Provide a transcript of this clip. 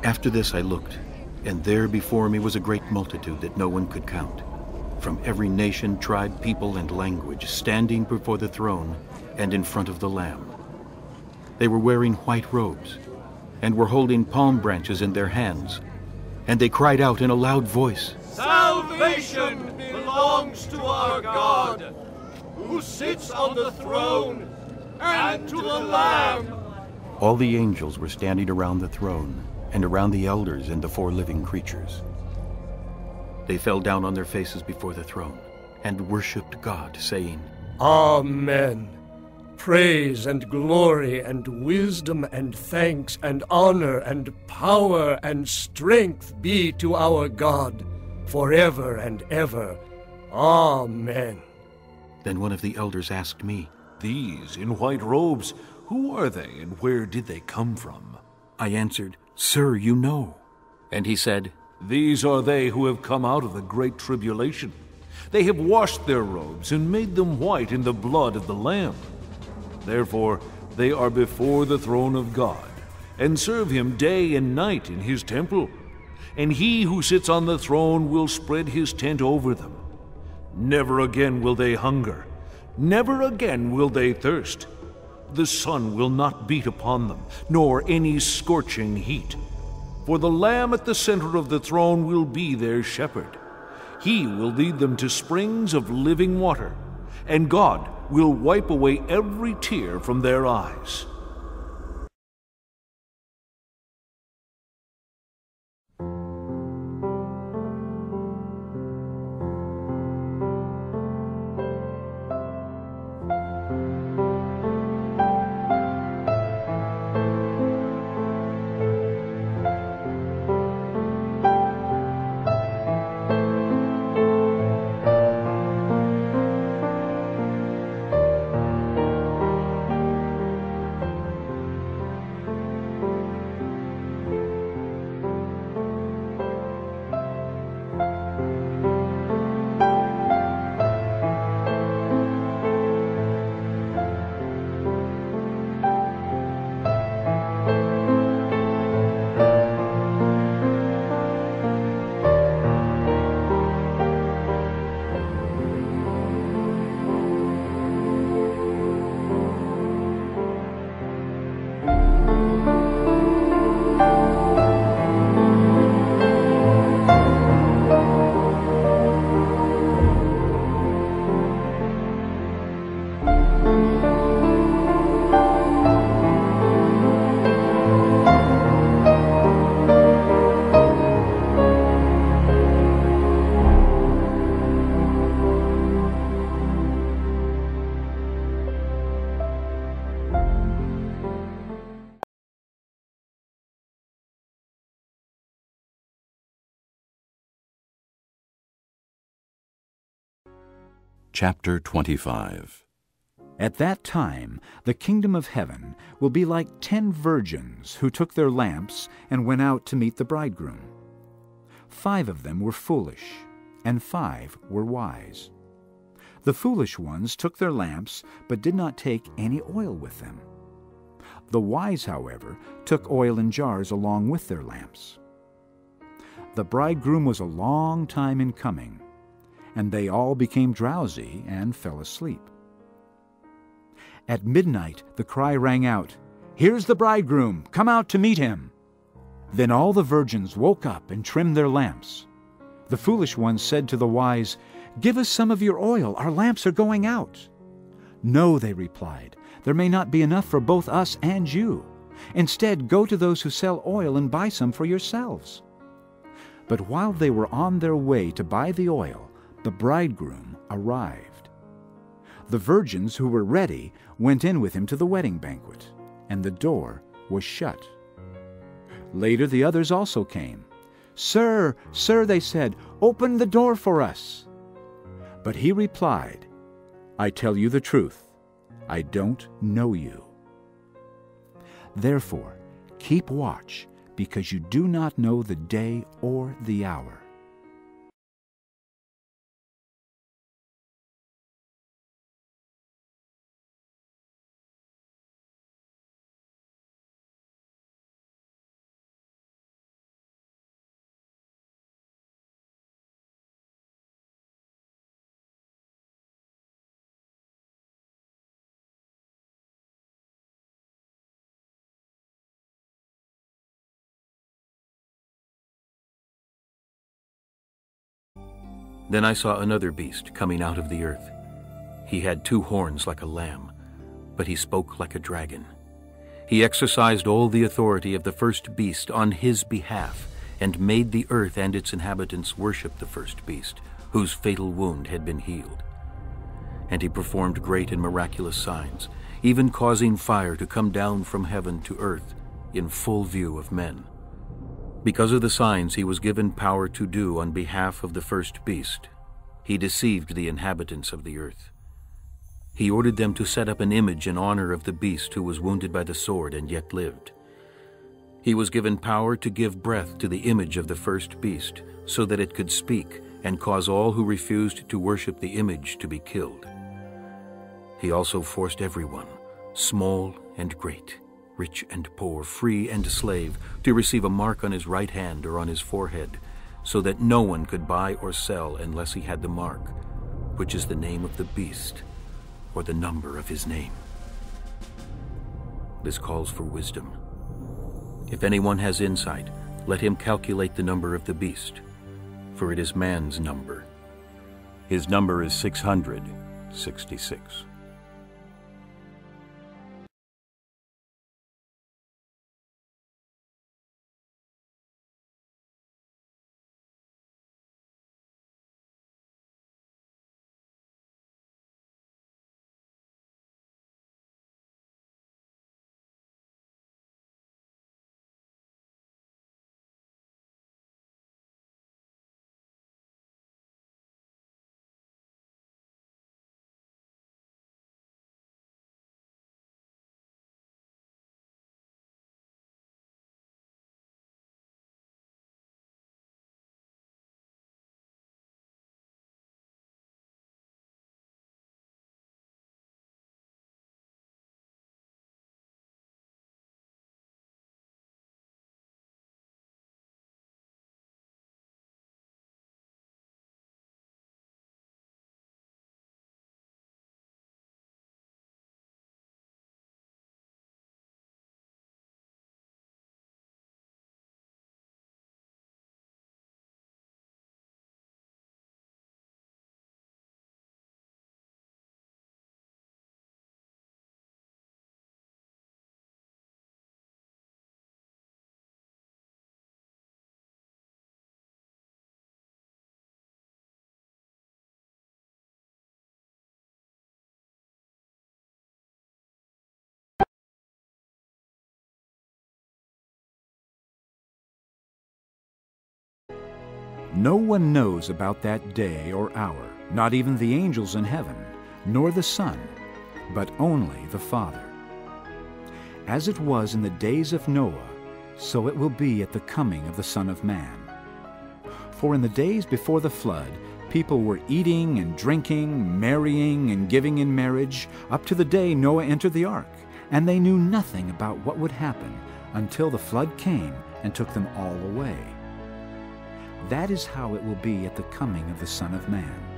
After this I looked, and there before me was a great multitude that no one could count, from every nation, tribe, people, and language, standing before the throne and in front of the Lamb. They were wearing white robes, and were holding palm branches in their hands, and they cried out in a loud voice, "Salvation belongs to our God, who sits on the throne, and to the Lamb." All the angels were standing around the throne, and around the elders and the 4 living creatures. They fell down on their faces before the throne, and worshipped God, saying, Amen. Praise and glory and wisdom and thanks and honor and power and strength be to our God, forever and ever. Amen. Then one of the elders asked me, "These in white robes, who are they and where did they come from?" I answered, "Sir, you know." And he said, "These are they who have come out of the great tribulation. They have washed their robes and made them white in the blood of the Lamb. Therefore, they are before the throne of God, and serve him day and night in his temple. And he who sits on the throne will spread his tent over them. Never again will they hunger, never again will they thirst. The sun will not beat upon them, nor any scorching heat. For the Lamb at the center of the throne will be their shepherd. He will lead them to springs of living water, and God will wipe away every tear from their eyes." Chapter 25. At that time the kingdom of heaven will be like 10 virgins who took their lamps and went out to meet the bridegroom. 5 of them were foolish, and 5 were wise. The foolish ones took their lamps, but did not take any oil with them. The wise, however, took oil in jars along with their lamps. The bridegroom was a long time in coming, and they all became drowsy and fell asleep. At midnight the cry rang out, "Here's the bridegroom, come out to meet him." Then all the virgins woke up and trimmed their lamps. The foolish ones said to the wise, "Give us some of your oil, our lamps are going out." "No," they replied, "there may not be enough for both us and you. Instead, go to those who sell oil and buy some for yourselves." But while they were on their way to buy the oil, the bridegroom arrived. The virgins who were ready went in with him to the wedding banquet, and the door was shut. Later the others also came. "Sir, sir," they said, "open the door for us." But he replied, "I tell you the truth, I don't know you. Therefore, keep watch, because you do not know the day or the hour." Then I saw another beast coming out of the earth. He had 2 horns like a lamb, but he spoke like a dragon. He exercised all the authority of the first beast on his behalf, and made the earth and its inhabitants worship the first beast, whose fatal wound had been healed. And he performed great and miraculous signs, even causing fire to come down from heaven to earth in full view of men. Because of the signs he was given power to do on behalf of the first beast, he deceived the inhabitants of the earth. He ordered them to set up an image in honor of the beast who was wounded by the sword and yet lived. He was given power to give breath to the image of the first beast, so that it could speak and cause all who refused to worship the image to be killed. He also forced everyone, small and great, rich and poor, free and slave, to receive a mark on his right hand or on his forehead, so that no one could buy or sell unless he had the mark, which is the name of the beast, or the number of his name. This calls for wisdom. If anyone has insight, let him calculate the number of the beast, for it is man's number. His number is 666. No one knows about that day or hour, not even the angels in heaven, nor the Son, but only the Father. As it was in the days of Noah, so it will be at the coming of the Son of Man. For in the days before the flood, people were eating and drinking, marrying and giving in marriage, up to the day Noah entered the ark, and they knew nothing about what would happen until the flood came and took them all away. That is how it will be at the coming of the Son of Man.